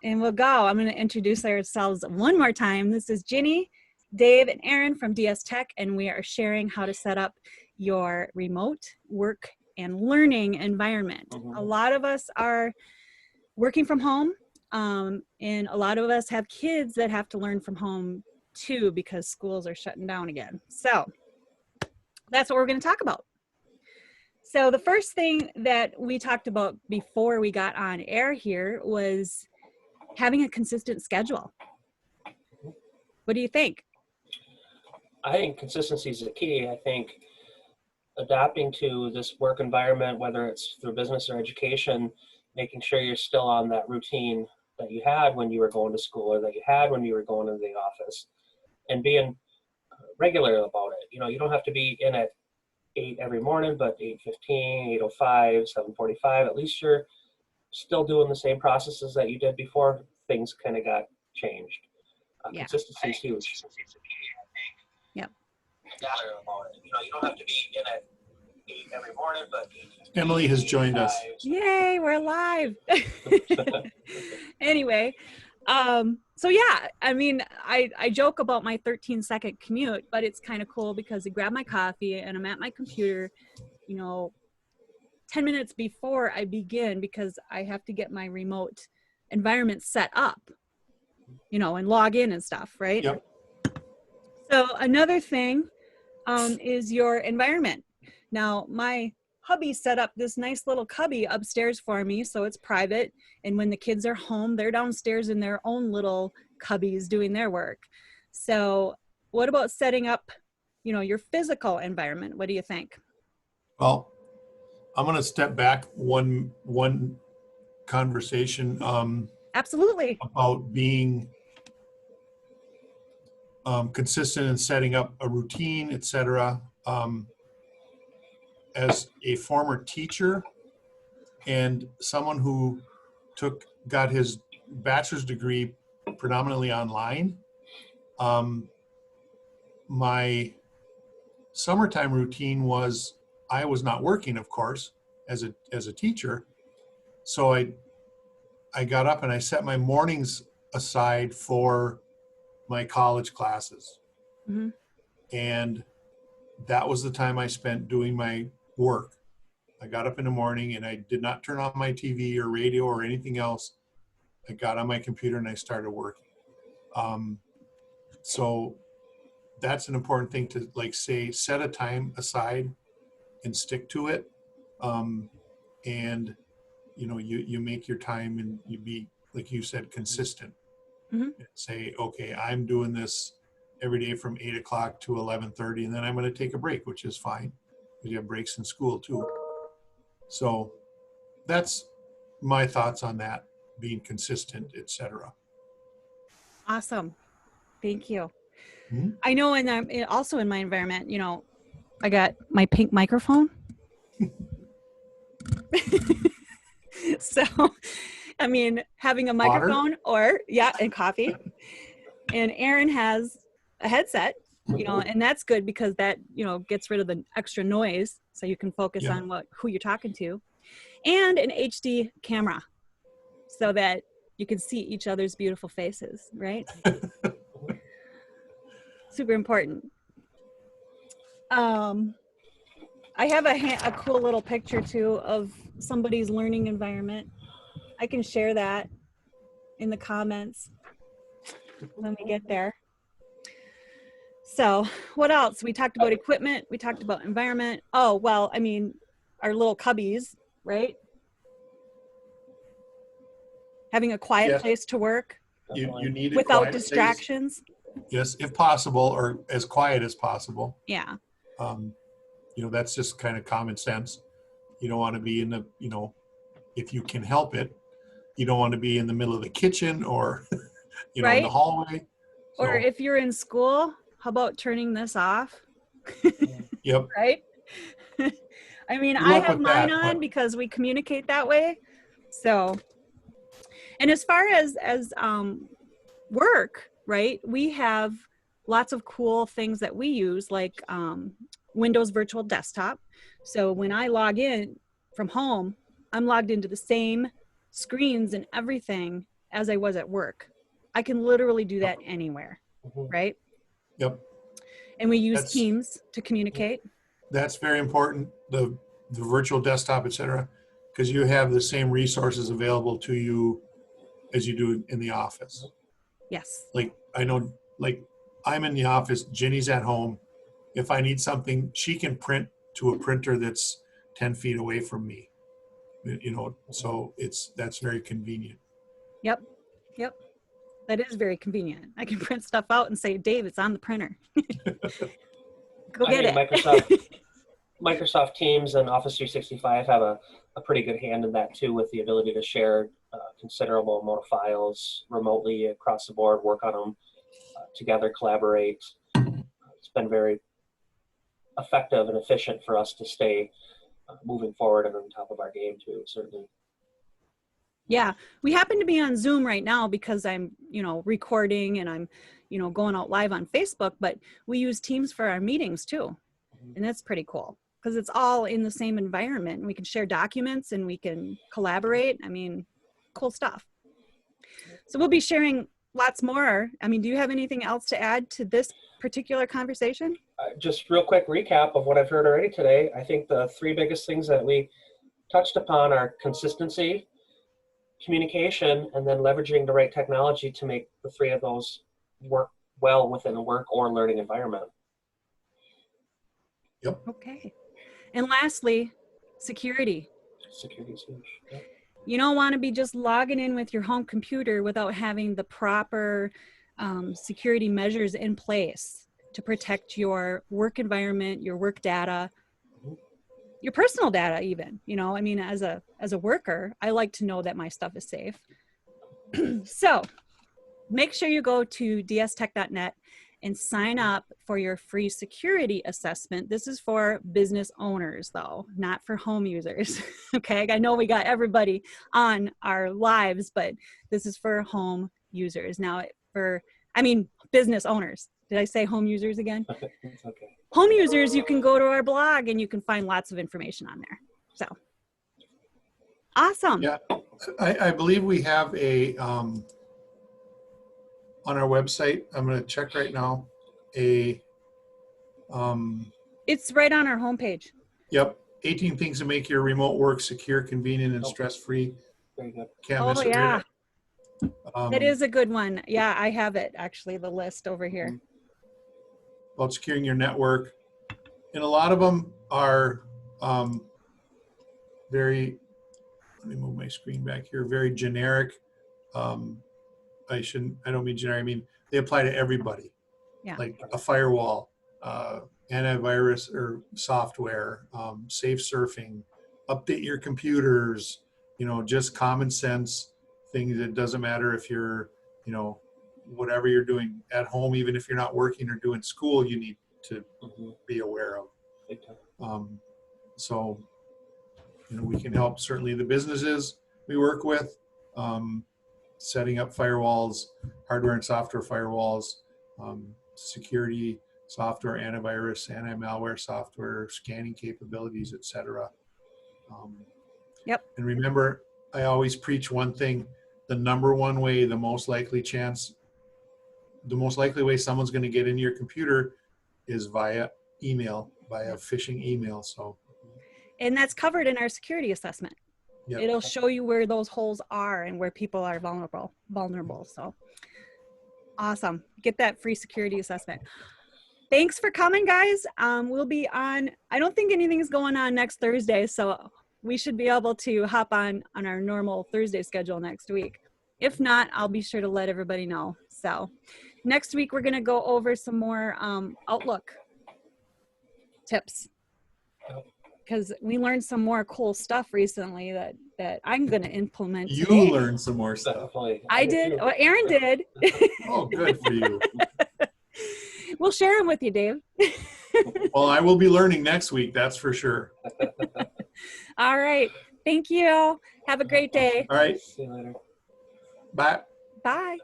And we'll go. I'm going to introduce ourselves one more time. This is Ginny, Dave, and Aaron from DS Tech, and we are sharing how to set up your remote work and learning environment. A lot of us are working from home, and a lot of us have kids that have to learn from home too because schools are shutting down again. So that's what we're going to talk about. So the first thing that we talked about before we got on air here was having a consistent schedule. What do you think? I think consistency is the key. I think adapting to this work environment, whether it's through business or education, making sure you're still on that routine that you had when you were going to school or that you had when you were going to the office, and being regular about it. You know, you don't have to be in at 8 every morning, but 8:15, 8:05, 7:45, at least you're still doing the same processes that you did before things kind of got changed. Yeah. Consistency is huge. Yep. You know, you don't have to be in at 8 every morning, but Emily has joined us. Yay, we're live. Anyway, so yeah, I mean, I joke about my 13-second commute, but it's kind of cool because I grab my coffee and I'm at my computer, you know, 10 minutes before I begin because I have to get my remote environment set up, you know, and log in and stuff, right? Yep. So another thing is your environment. Now, my hubby set up this nice little cubby upstairs for me, so it's private. And when the kids are home, they're downstairs in their own little cubbies doing their work. So what about setting up, you know, your physical environment? What do you think? Well, I'm going to step back one conversation Absolutely. about being consistent in setting up a routine, etc. As a former teacher and someone who got his bachelor's degree predominantly online, my summertime routine was I was not working, of course, as a teacher. So I got up and I set my mornings aside for my college classes. Mm-hmm. And that was the time I spent doing my work. I got up in the morning and I did not turn on my TV or radio or anything else. I got on my computer and I started working. So that's an important thing to set a time aside and stick to it. And you know, you make your time and you be, like you said, consistent. Mm-hmm. And say, okay, I'm doing this every day from 8 o'clock to 11:30, and then I'm going to take a break, which is fine because you have breaks in school too. So that's my thoughts on that, being consistent, etc. Awesome. Thank you. Mm-hmm. I know, and I'm also in my environment, you know, I got my pink microphone. So, I mean, having a microphone and coffee. And Aaron has a headset, you know, and that's good because that, you know, gets rid of the extra noise so you can focus on who you're talking to. And an HD camera so that you can see each other's beautiful faces, right? Super important. I have a cool little picture too of somebody's learning environment. I can share that in the comments when we get there. So what else? We talked about equipment. We talked about environment. Oh, well, I mean, our little cubbies, right? Having a quiet place to work. You need without distractions. Place. Yes, if possible, or as quiet as possible. Yeah. You know, that's just kind of common sense. You don't want to be in the, you know, if you can help it, you don't want to be in the middle of the kitchen or, you know, in the hallway. So, or if you're in school, how about turning this off? Yep. Right? I mean, I have mine on because we communicate that way. So, and as far as work, right, we have lots of cool things that we use, like Windows Virtual Desktop. So when I log in from home, I'm logged into the same screens and everything as I was at work. I can literally do that anywhere, right? Yep. And we use That's- Teams to communicate. That's very important, the virtual desktop, et cetera, because you have the same resources available to you as you do in the office. Yes. Like, I know, like, I'm in the office, Jenny's at home. If I need something, she can print to a printer that's 10 feet away from me. You know, so that's very convenient. Yep. Yep. That is very convenient. I can print stuff out and say, Dave, it's on the printer. Go get it. Microsoft Teams and Office 365 have a pretty good hand in that too, with the ability to share considerable amount of files remotely across the board, work on them together, collaborate. It's been very effective and efficient for us to stay moving forward and on top of our game too, certainly. Yeah, we happen to be on Zoom right now because I'm, recording and I'm, going out live on Facebook, but we use Teams for our meetings too. And that's pretty cool because it's all in the same environment and we can share documents and we can collaborate. I mean, cool stuff. So we'll be sharing lots more. I mean, do you have anything else to add to this particular conversation? Just real quick recap of what I've heard already today. I think the three biggest things that we touched upon are consistency, communication, and then leveraging the right technology to make the three of those work well within a work or learning environment. Yep. Okay. And lastly, security. Security is huge. Yep. You don't want to be just logging in with your home computer without having the proper security measures in place to protect your work environment, your work data, your personal data even. I mean, as a worker, I like to know that my stuff is safe. So make sure you go to dstech.net and sign up for your free security assessment. This is for business owners though, not for home users. Okay, I know we got everybody on our lives, but this is for home users. Now business owners. Did I say home users again? It's okay. Home users, you can go to our blog and you can find lots of information on there. So awesome. Yeah, I believe we have a, on our website, I'm going to check right now, It's right on our homepage. Yep, 18 things to make your remote work secure, convenient, and stress-free. Very good. Can't Oh miss it. yeah, Right? that is a good one. Yeah, I have it actually, the list over here. About securing your network. And a lot of them are very, let me move my screen back here, very generic. I don't mean generic, I mean, they apply to everybody. Yeah. Like a firewall, antivirus or software, safe surfing, update your computers, just common sense things. It doesn't matter if you're, whatever you're doing at home, even if you're not working or doing school, you need to be aware of. So, we can help certainly the businesses we work with, setting up firewalls, hardware and software firewalls, security software, antivirus, anti-malware software, scanning capabilities, etc. Yep. And remember, I always preach one thing: the number one way, the most likely way someone's going to get into your computer is via email, via phishing email. So, and that's covered in our security assessment. yep. It'll show you where those holes are and where people are vulnerable. So awesome. Get that free security assessment. Thanks for coming, guys. We'll be on, I don't think anything's going on next Thursday, so we should be able to hop on our normal Thursday schedule next week. If not, I'll be sure to let everybody know. So next week, we're going to go over some more Outlook tips, because we learned some more cool stuff recently that I'm going to implement You today. learned some more stuff. Definitely. I did. Well, Aaron did. Oh, good for you. We'll share them with you, Dave. Well, I will be learning next week, that's for sure. All right. Thank you. Have a great day. All right. See you later. Bye. Bye.